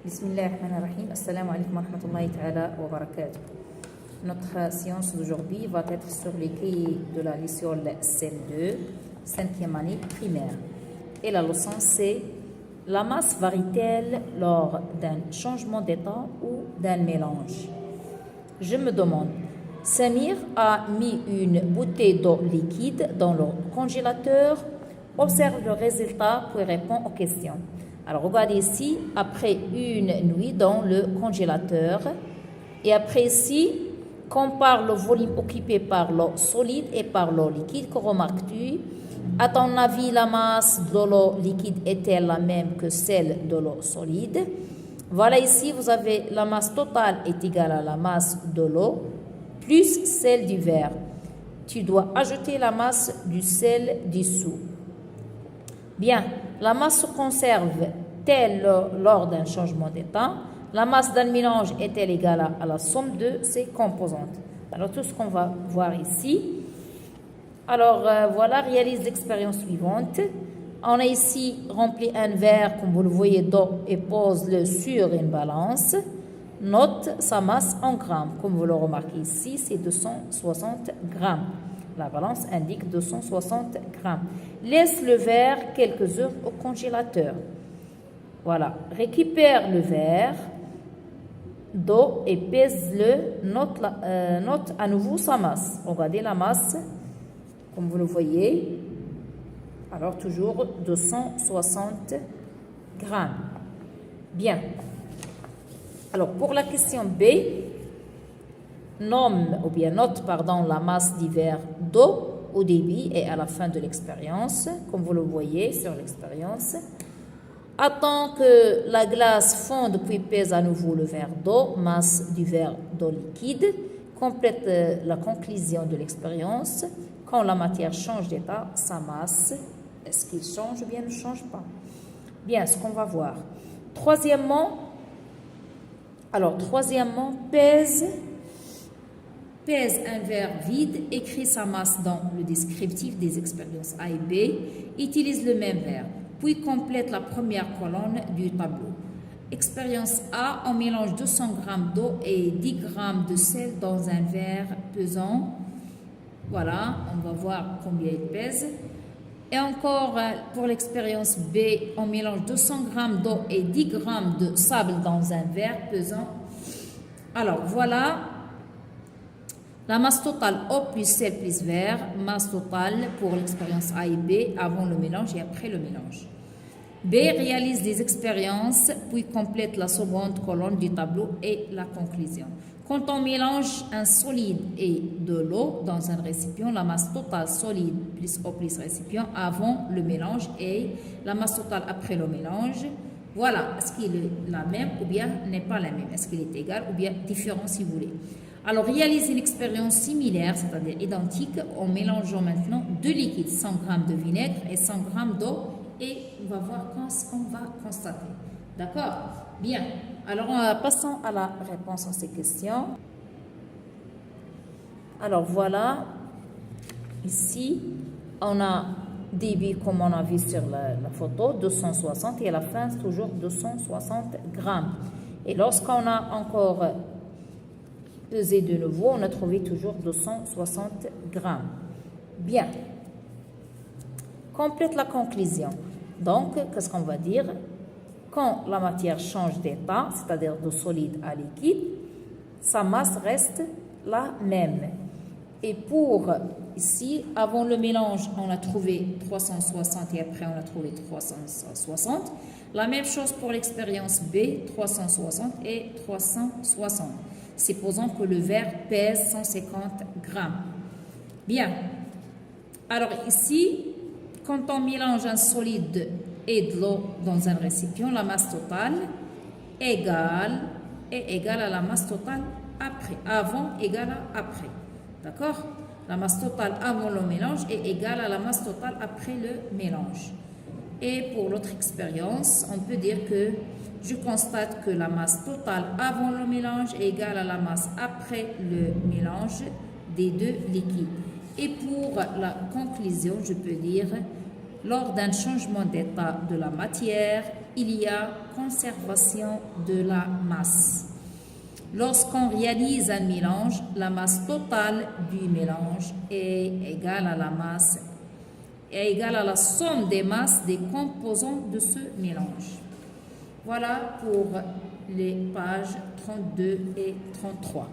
Bismillahirrahmanirrahim. Assalamu alaikum wa rahmatullahi ta'ala wa barakatuh. Notre séance d'aujourd'hui va être sur les cahiers de la licence CM2, 5e année primaire. Et la leçon c'est: la masse varie-t-elle lors d'un changement d'état ou d'un mélange? Je me demande. Samir a mis une bouteille d'eau liquide dans le congélateur. Observe le résultat puis répond aux questions. Alors, regardez ici, après une nuit dans le congélateur, et après ici, compare le volume occupé par l'eau solide et par l'eau liquide. Que remarques-tu? À ton avis, la masse de l'eau liquide est-elle la même que celle de l'eau solide? Voilà ici, vous avez la masse totale est égale à la masse de l'eau plus celle du verre. Tu dois ajouter la masse du sel dessous. Bien, la masse se conserve-t-elle lors d'un changement d'état? La masse d'un mélange est-elle égale à la somme de ses composantes? Alors, tout ce qu'on va voir ici. Alors, voilà, réalise l'expérience suivante. On a ici rempli un verre, comme vous le voyez, d'eau et pose-le sur une balance. Note sa masse en grammes. Comme vous le remarquez ici, c'est 260 grammes. La balance indique 260 grammes. Laisse le verre quelques heures au congélateur. Voilà. Récupère le verre d'eau et pèse-le. Note à nouveau sa masse. Regardez la masse, comme vous le voyez. Alors, toujours 260 grammes. Bien. Alors, pour la question B, note la masse du verre d'eau au début et à la fin de l'expérience, comme vous le voyez sur l'expérience. Attends que la glace fonde puis pèse à nouveau le verre d'eau, masse du verre d'eau liquide. Complète la conclusion de l'expérience. Quand la matière change d'état, sa masse, est-ce qu'il change ou bien ne change pas? Bien, ce qu'on va voir. Troisièmement, pèse un verre vide, écrit sa masse dans le descriptif des expériences A et B, utilise le même verre, puis complète la première colonne du tableau. Expérience A, on mélange 200 g d'eau et 10 g de sel dans un verre pesant. Voilà, on va voir combien il pèse. Et encore, pour l'expérience B, on mélange 200 g d'eau et 10 g de sable dans un verre pesant. Alors, voilà. La masse totale eau plus sel plus verre, masse totale pour l'expérience A et B avant le mélange et après le mélange. B réalise des expériences puis complète la seconde colonne du tableau et la conclusion. Quand on mélange un solide et de l'eau dans un récipient, la masse totale solide plus eau plus récipient avant le mélange et la masse totale après le mélange. Voilà, est-ce qu'il est la même ou bien n'est pas la même? Est-ce qu'il est égal ou bien différent si vous voulez? Alors, réalisez une expérience similaire, c'est-à-dire identique, en mélangeant maintenant deux liquides, 100 g de vinaigre et 100 g d'eau, et on va voir ce qu'on va constater. D'accord? Bien. Alors, passons à la réponse à ces questions. Alors, voilà. Ici, on a débit, comme on a vu sur la photo, 260, et à la fin, c'est toujours 260 grammes. Et lorsqu'on a encore pesé de nouveau, on a trouvé toujours 260 grammes. Bien. Complète la conclusion. Donc, qu'est-ce qu'on va dire? Quand la matière change d'état, c'est-à-dire de solide à liquide, sa masse reste la même. Et pour ici, avant le mélange, on a trouvé 360 et après on a trouvé 360. La même chose pour l'expérience B, 360 et 360. Supposons que le verre pèse 150 grammes. Bien. Alors ici, quand on mélange un solide et de l'eau dans un récipient, la masse totale est égale à la masse totale après. Avant égale à après. D'accord? La masse totale avant le mélange est égale à la masse totale après le mélange. Et pour l'autre expérience, on peut dire que je constate que la masse totale avant le mélange est égale à la masse après le mélange des deux liquides. Et pour la conclusion, je peux dire Lors d'un changement d'état de la matière, il y a conservation de la masse. Lorsqu'on réalise un mélange, la masse totale du mélange est égale à la somme des masses des composants de ce mélange. Voilà pour les pages 32 et 33.